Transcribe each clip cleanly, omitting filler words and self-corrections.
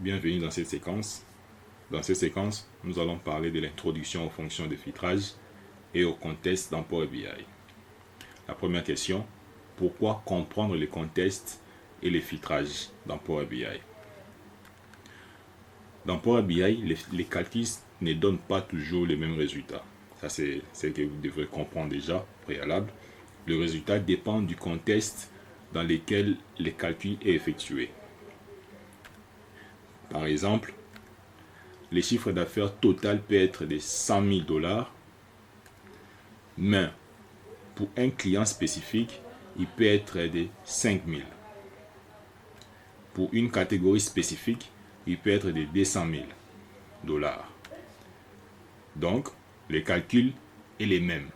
Bienvenue dans cette séquence. Dans cette séquence, nous allons parler de l'introduction aux fonctions de filtrage et au contest dans Power BI. La première question, pourquoi comprendre les contests et les filtrages dans Power BI? Dans Power BI, les calculs ne donnent pas toujours les mêmes résultats. Ça, c'est ce que vous devrez comprendre déjà, préalable. Le résultat dépend du contexte dans lequel le calcul est effectué. Par exemple, le chiffre d'affaires total peut être de 100 000 $, mais pour un client spécifique, il peut être de 5 000. Pour une catégorie spécifique, il peut être de 200 000 $. Donc, le calcul est le même,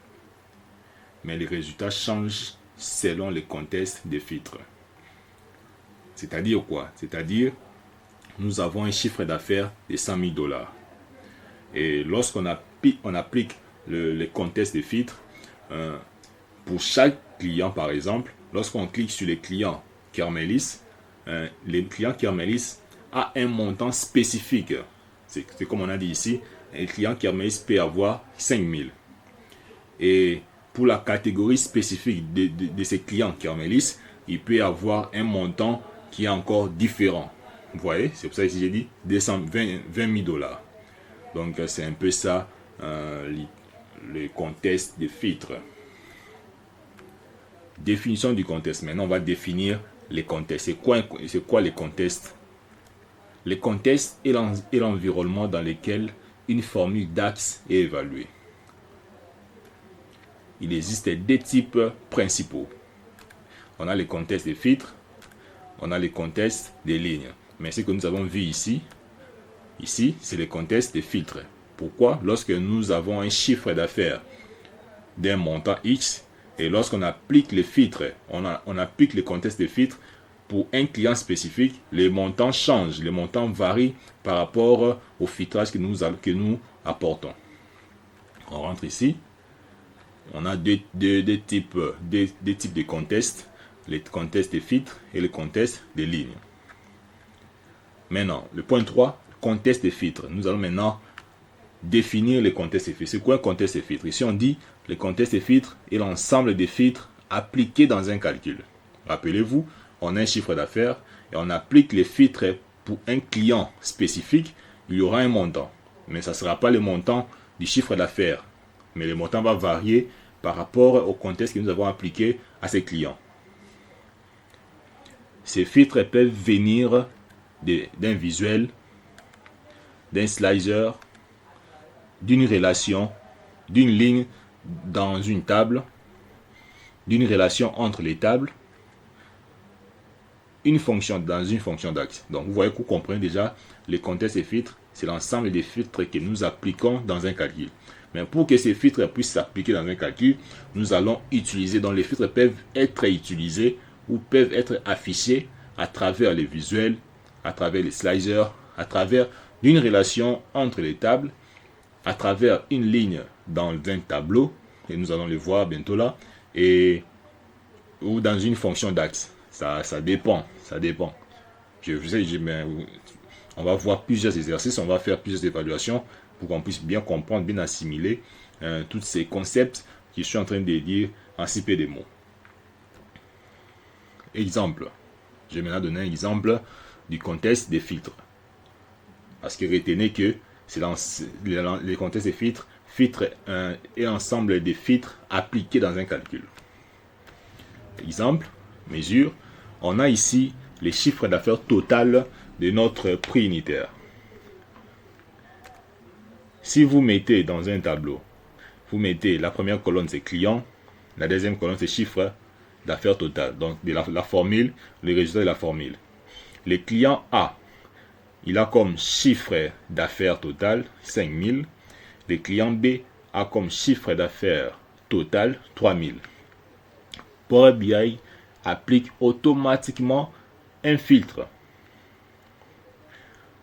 mais les résultats changent selon le contexte des filtres. C'est-à-dire quoi? C'est-à-dire, nous avons un chiffre d'affaires de 100 000 $. Et lorsqu'on applique le contexte des filtres, pour chaque client par exemple, lorsqu'on clique sur les clients Kermelis, le client Kermelis a un montant spécifique. C'est comme on a dit ici, un client Kermelis peut avoir 5 000. Et pour la catégorie spécifique de ces clients Kermelis, il peut avoir un montant qui est encore différent. Vous voyez, c'est pour ça que j'ai dit 20 000 $. Donc c'est un peu ça le contexte des filtres. Définition du contexte. Maintenant, on va définir les contextes. C'est quoi les contextes? Les contextes est l'environnement dans lequel une formule d'axe est évaluée. Il existe deux types principaux. On a les contextes des filtres, on a les contextes des lignes. Mais ce que nous avons vu ici, c'est le contexte des filtres. Pourquoi? Lorsque nous avons un chiffre d'affaires d'un montant X, et lorsqu'on applique les filtres, on applique le contexte des filtres pour un client spécifique, les montants changent, les montants varient par rapport au filtrage que nous apportons. On rentre ici, on a deux types de contextes, le contexte des filtres et le contexte des lignes. Maintenant, le point 3, contexte des filtres. Nous allons maintenant définir le contexte des filtres. C'est quoi un contexte des filtres? Ici, on dit le contexte des filtres est l'ensemble des filtres appliqués dans un calcul. Rappelez-vous, on a un chiffre d'affaires et on applique les filtres pour un client spécifique. Il y aura un montant, mais ça ne sera pas le montant du chiffre d'affaires. Mais le montant va varier par rapport au contexte que nous avons appliqué à ces clients. Ces filtres peuvent venir d'un visuel, d'un slicer, d'une relation, d'une ligne dans une table, d'une relation entre les tables, une fonction dans une fonction d'axe. Donc vous voyez que vous comprenez déjà le contexte des filtres, c'est l'ensemble des filtres que nous appliquons dans un calcul. Mais pour que ces filtres puissent s'appliquer dans un calcul, nous allons utiliser, donc les filtres peuvent être utilisés ou peuvent être affichés à travers les visuels, à travers les slicers, à travers une relation entre les tables, à travers une ligne dans un tableau, et nous allons le voir bientôt là, ou dans une fonction d'axe. Ça dépend. On va voir plusieurs exercices, on va faire plusieurs évaluations pour qu'on puisse bien comprendre, bien assimiler tous ces concepts que je suis en train de dire en si peu de mots. Exemple. Je vais maintenant donner un exemple du contexte des filtres. Parce que retenez que c'est dans les contextes des filtres. Filtre est l'ensemble des filtres appliqués dans un calcul. Exemple, mesure. On a ici les chiffres d'affaires total de notre prix unitaire. Si vous mettez dans un tableau, vous mettez la première colonne c'est client, la deuxième colonne c'est chiffre d'affaires total. Donc de la formule, le résultat de la formule. Le client A, il a comme chiffre d'affaires total 5 000. Le client B a comme chiffre d'affaires total 3 000. Power BI applique automatiquement un filtre.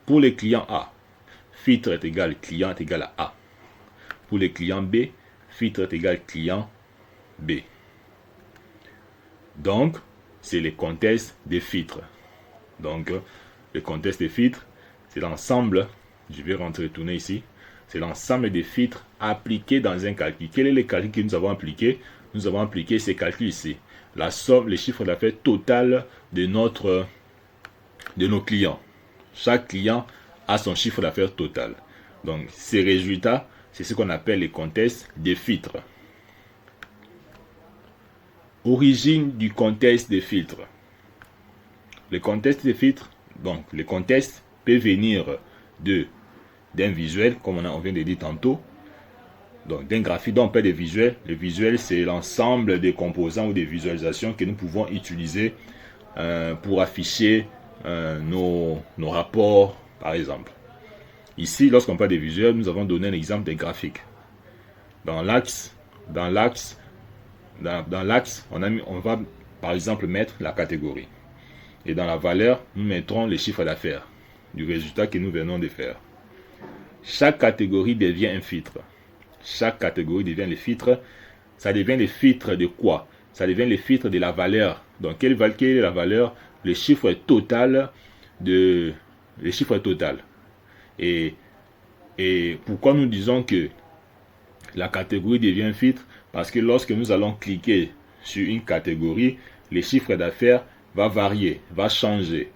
Pour le client A, filtre est égal client est égal à A. Pour le client B, filtre est égal client B. Donc, c'est le contexte des filtres. Donc, le contexte des filtres, c'est l'ensemble, je vais retourner ici, c'est l'ensemble des filtres appliqués dans un calcul. Quel est le calcul que nous avons appliqué? Nous avons appliqué ces calculs ici. La somme, les chiffres d'affaires total de nos clients. Chaque client a son chiffre d'affaires total. Donc, ces résultats, c'est ce qu'on appelle les contextes des filtres. Origine du contexte des filtres. Le contexte des filtres, donc le contexte peut venir d'un visuel, comme on vient de dire tantôt. Donc, d'un graphique, donc on parle de visuel. Le visuel, c'est l'ensemble des composants ou des visualisations que nous pouvons utiliser pour afficher nos rapports, par exemple. Ici, lorsqu'on parle de visuel, nous avons donné un exemple des graphiques. Dans l'axe, on va par exemple mettre la catégorie. Et dans la valeur, nous mettrons les chiffres d'affaires du résultat que nous venons de faire. Chaque catégorie devient un filtre. Chaque catégorie devient le filtre. Ça devient le filtre de quoi? Ça devient le filtre de la valeur. Donc, quelle est la valeur? Le chiffre total Et pourquoi nous disons que la catégorie devient un filtre? Parce que lorsque nous allons cliquer sur une catégorie, les chiffres d'affaires va varier, va changer.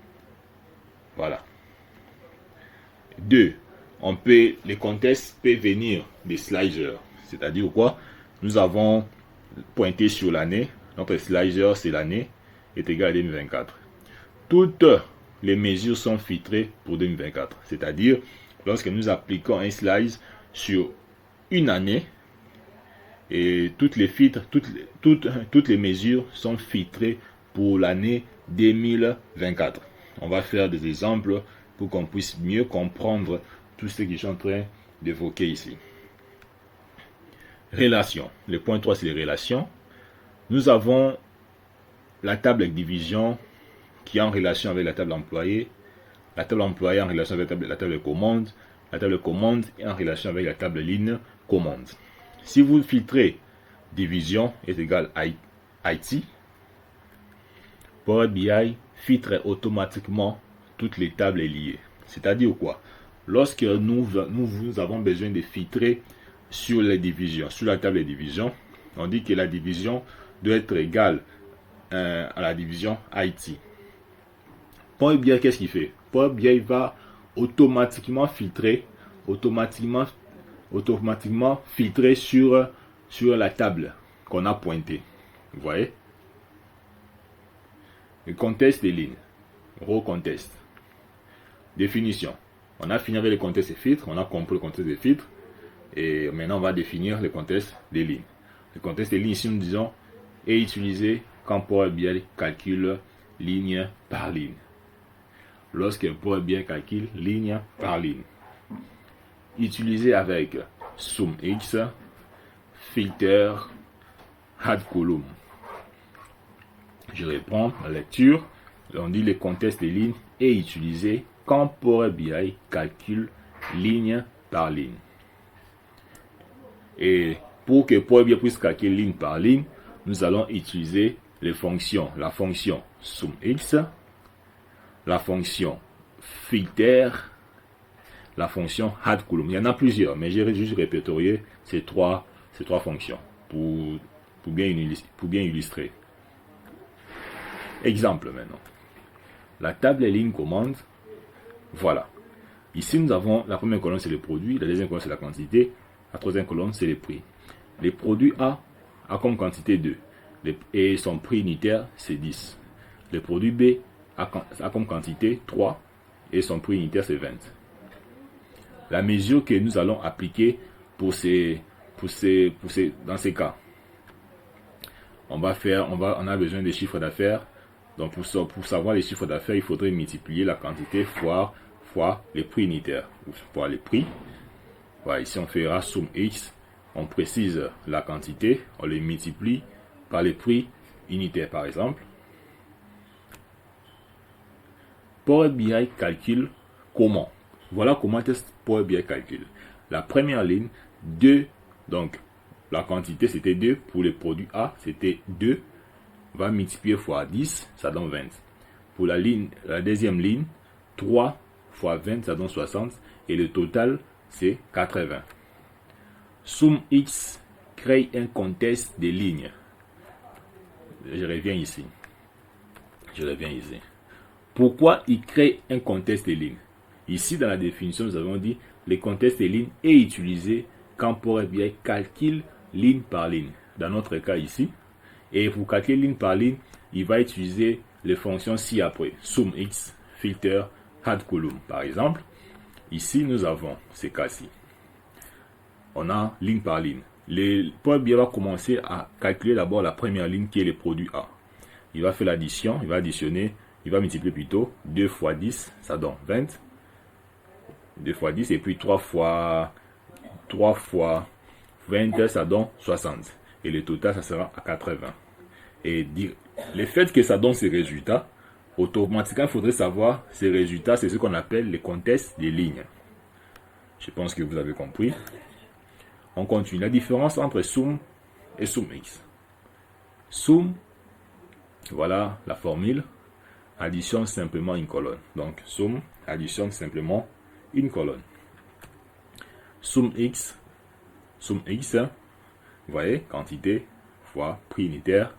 Voilà. 2. Les contextes peuvent venir des sliders. C'est-à-dire quoi? Nous avons pointé sur l'année. Notre slider, c'est l'année, est égal à 2024. Toutes les mesures sont filtrées pour 2024. C'est-à-dire, lorsque nous appliquons un slide sur une année, et toutes les mesures sont filtrées pour l'année 2024. On va faire des exemples pour qu'on puisse mieux comprendre tout ce que je suis en train d'évoquer ici. Relations. Le point 3, c'est les relations. Nous avons la table de division qui est en relation avec la table employée. La table employée en relation avec la table de commande. La table de commande est en relation avec la table ligne commande. Si vous filtrez division est égal à IT, Power BI filtre automatiquement toutes les tables liées. C'est-à-dire quoi? Lorsque nous avons besoin de filtrer sur les divisions, sur la table de division, on dit que la division doit être égale à la division IT. Power BI, qu'est-ce qu'il fait? Power BI va automatiquement filtrer sur la table qu'on a pointée. Vous voyez? Le contexte des lignes. Row contexte. Définition. On a fini avec le contexte des filtres. On a compris le contexte des filtres. Et maintenant, on va définir le contexte des lignes. Le contexte des lignes, ici, nous disons, est utilisé quand Power BI calcule ligne par ligne. Lorsque Power BI calcule ligne par ligne. Utilisé avec SumX, filter, add column. Je reprends la lecture. On dit le contexte des lignes est utilisé quand Power BI calcule ligne par ligne. Et pour que Power BI puisse calculer ligne par ligne, nous allons utiliser les fonctions. La fonction SumX, la fonction filter, la fonction add column. Il y en a plusieurs, mais j'ai juste répertorié ces trois fonctions pour bien illustrer. Exemple maintenant. La table ligne commande. Voilà. Ici, nous avons la première colonne, c'est le produit. La deuxième colonne, c'est la quantité. La troisième colonne, c'est les prix. Les produits A comme quantité 2. Et son prix unitaire, c'est 10. Le produit B a comme quantité 3. Et son prix unitaire, c'est 20. La mesure que nous allons appliquer dans ces cas. On a besoin des chiffres d'affaires. Donc pour savoir les chiffres d'affaires, il faudrait multiplier la quantité fois les prix unitaires, ou fois les prix. Voilà, ici on fera SumX, on précise la quantité, on les multiplie par les prix unitaires par exemple. Power BI calcule comment? Voilà comment Power BI calcule. La première ligne, 2, donc la quantité c'était 2, pour le produit A c'était 2, va multiplier fois 10, ça donne 20. Pour la deuxième ligne, 3 fois 20, ça donne 60. Et le total, c'est 80. SumX crée un contexte de lignes. Je reviens ici. Pourquoi il crée un contexte de ligne? Ici, dans la définition, nous avons dit le contexte de ligne est utilisé quand Power BI calcule ligne par ligne. Dans notre cas ici, et pour calculer ligne par ligne, il va utiliser les fonctions ci-après. SumX, filter, add column. Par exemple, ici, nous avons ces cas-ci. On a ligne par ligne. Le Power BI va commencer à calculer d'abord la première ligne qui est le produit A. Il va faire l'addition, il va additionner, il va multiplier plutôt 2 fois 10, ça donne 20. 2 fois 10 et puis 3 fois 20, ça donne 60. Et le total, ça sera à 80. Et le fait que ça donne ces résultats, automatiquement, il faudrait savoir ces résultats, c'est ce qu'on appelle les contextes des lignes. Je pense que vous avez compris. On continue. La différence entre Sum et SumX. Sum, voilà la formule, additionne simplement une colonne. Donc, Sum additionne simplement une colonne. SumX, vous voyez, quantité fois prix unitaire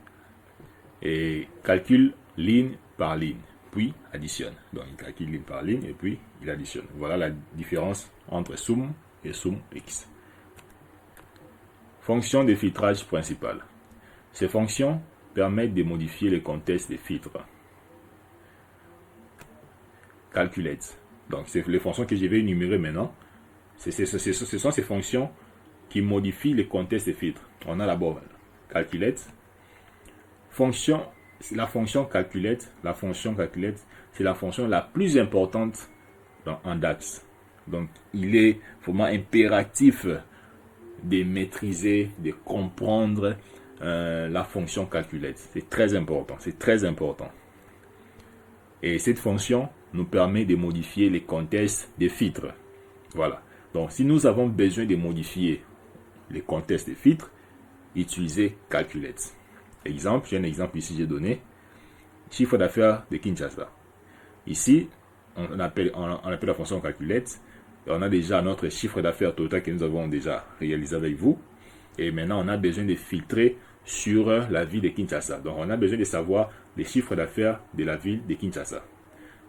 et calcule ligne par ligne, puis additionne. Donc, il calcule ligne par ligne et puis il additionne. Voilà la différence entre Sum et SumX. Fonction de filtrage principale. Ces fonctions permettent de modifier le contexte des filtres. Calculate. Donc, c'est les fonctions que je vais énumérer maintenant. Ce sont ces fonctions qui modifient le contexte des filtres. On a d'abord calculate. La fonction calculate, c'est la fonction la plus importante en DAX. Donc, il est vraiment impératif de maîtriser, de comprendre la fonction calculate. C'est très important. Et cette fonction nous permet de modifier les contextes des filtres. Voilà. Donc, si nous avons besoin de modifier les contextes des filtres, utilisez calculate. Exemple, j'ai un exemple ici, j'ai donné chiffre d'affaires de Kinshasa. Ici, on appelle la fonction calculate. Et on a déjà notre chiffre d'affaires total que nous avons déjà réalisé avec vous. Et maintenant, on a besoin de filtrer sur la ville de Kinshasa. Donc, on a besoin de savoir les chiffres d'affaires de la ville de Kinshasa.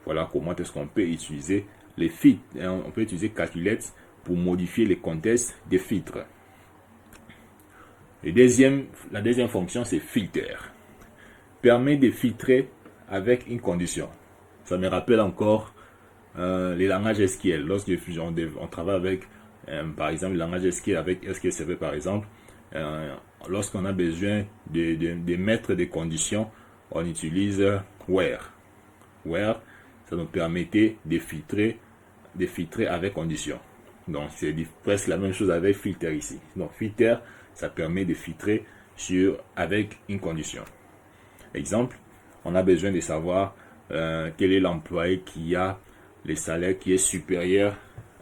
Voilà comment est-ce qu'on peut utiliser les filtres. On peut utiliser calculate pour modifier les contextes des filtres. La deuxième fonction, c'est filter. Permet de filtrer avec une condition. Ça me rappelle encore les langages SQL. Lorsque on travaille avec, par exemple, le langage SQL avec SQL Server, par exemple, lorsqu'on a besoin de mettre des conditions, on utilise where. Where, ça nous permettait de filtrer avec condition. Donc, c'est presque la même chose avec filter ici. Donc, filter, ça permet de filtrer avec une condition. Exemple, on a besoin de savoir quel est l'employé qui a le salaire qui est supérieur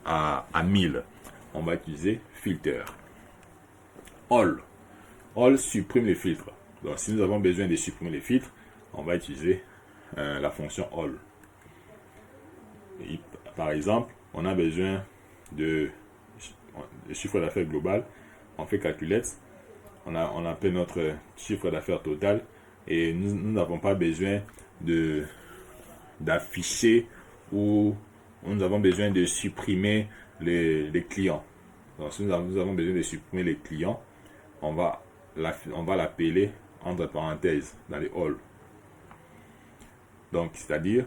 à 1000. On va utiliser filter. All supprime les filtres. Donc, si nous avons besoin de supprimer les filtres, on va utiliser la fonction all. Et, par exemple, on a besoin de chiffre d'affaires global. On fait calculate. On appelle notre chiffre d'affaires total. Et nous n'avons pas besoin d'afficher ou nous avons besoin de supprimer les clients. Donc, si nous avons besoin de supprimer les clients, on va l'appeler entre parenthèses dans les all. Donc, c'est-à-dire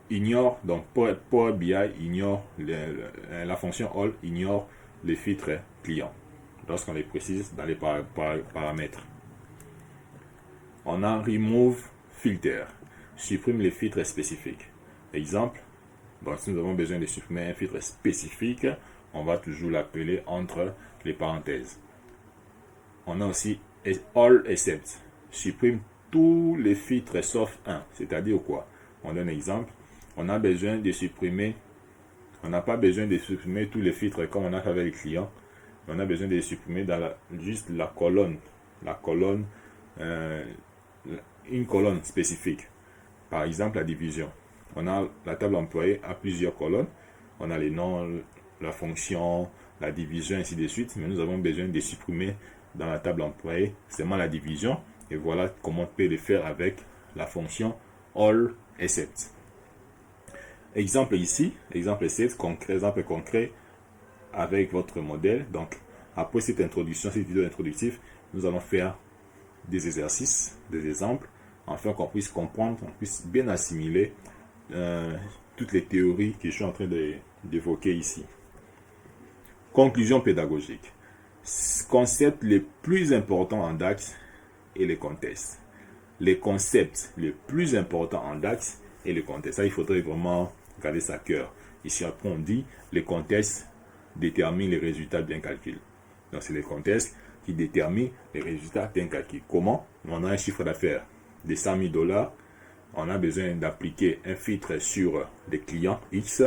ignore, donc Power BI ignore la fonction all ignore les filtres clients lorsqu'on les précise dans les paramètres. On a remove filter, supprime les filtres spécifiques. Exemple, donc si nous avons besoin de supprimer un filtre spécifique, on va toujours l'appeler entre les parenthèses. On a aussi all except, supprime tous les filtres sauf un, c'est-à-dire quoi? On donne un exemple. On a besoin de supprimer, on n'a pas besoin de supprimer tous les filtres comme on a fait avec les clients. On a besoin de les supprimer dans juste la colonne, une colonne spécifique. Par exemple, la division. On a la table employée à plusieurs colonnes. On a les noms, la fonction, la division, ainsi de suite. Mais nous avons besoin de supprimer dans la table employée seulement la division. Et voilà comment on peut le faire avec la fonction all except. Exemple ici, exemple 7, exemple concret avec votre modèle. Donc, après cette introduction, cette vidéo introductive, nous allons faire des exercices, des exemples, afin qu'on puisse comprendre, qu'on puisse bien assimiler toutes les théories que je suis en train d'évoquer ici. Conclusion pédagogique. Concepts les plus importants en DAX et les contextes. Les concepts les plus importants en DAX et les contextes. Ça, il faudrait vraiment garder ça à cœur. Ici, après, on dit les contextes déterminent les résultats d'un calcul. Donc, c'est les contextes qui déterminent les résultats d'un calcul. Comment? On a un chiffre d'affaires de 100 000 $. On a besoin d'appliquer un filtre sur les clients X.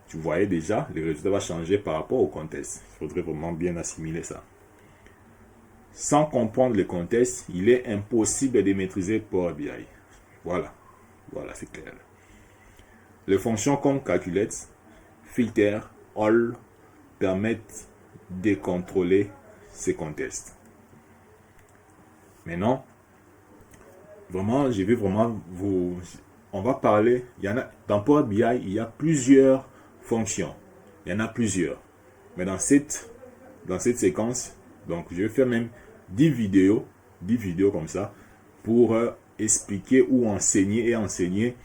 Tu voyais déjà, les résultats vont changer par rapport au contexte. Il faudrait vraiment bien assimiler ça. Sans comprendre le contexte, il est impossible de maîtriser Power BI. Voilà, c'est clair. Les fonctions comme calculate, filter, all permettent de contrôler ces contextes. Maintenant, vraiment, je vais vraiment on va parler, dans Power BI, il y a plusieurs fonctions. Il y en a plusieurs. Mais dans cette séquence, donc je vais faire même 10 vidéos comme ça, pour expliquer ou enseigner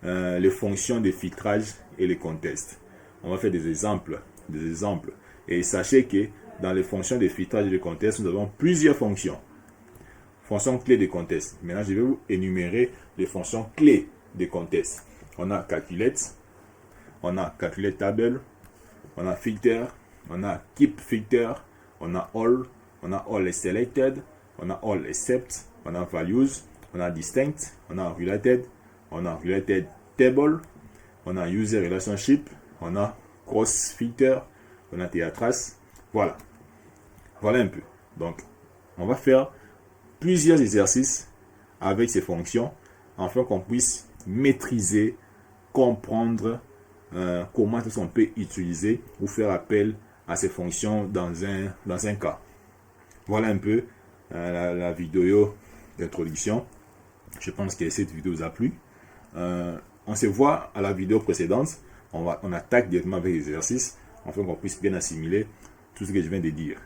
les fonctions de filtrage et les contextes. On va faire des exemples. Et sachez que dans les fonctions de filtrage et de contexte, nous avons plusieurs fonctions. Fonctions clés de contexte. Maintenant, je vais vous énumérer les fonctions clés de contexte. On a calculate, on a calculate table, on a filter, on a keep filter, on a all selected, on a all except, on a values, on a distinct, on a related table, on a user relationship, on a cross filter, on a trace. Voilà un peu. Donc, on va faire plusieurs exercices avec ces fonctions afin qu'on puisse maîtriser, comprendre comment on peut utiliser ou faire appel à ces fonctions dans un cas. Voilà un peu la vidéo d'introduction. Je pense que cette vidéo vous a plu. On se voit à la vidéo précédente. On attaque directement avec les exercices afin qu'on puisse bien assimiler tout ce que je viens de dire.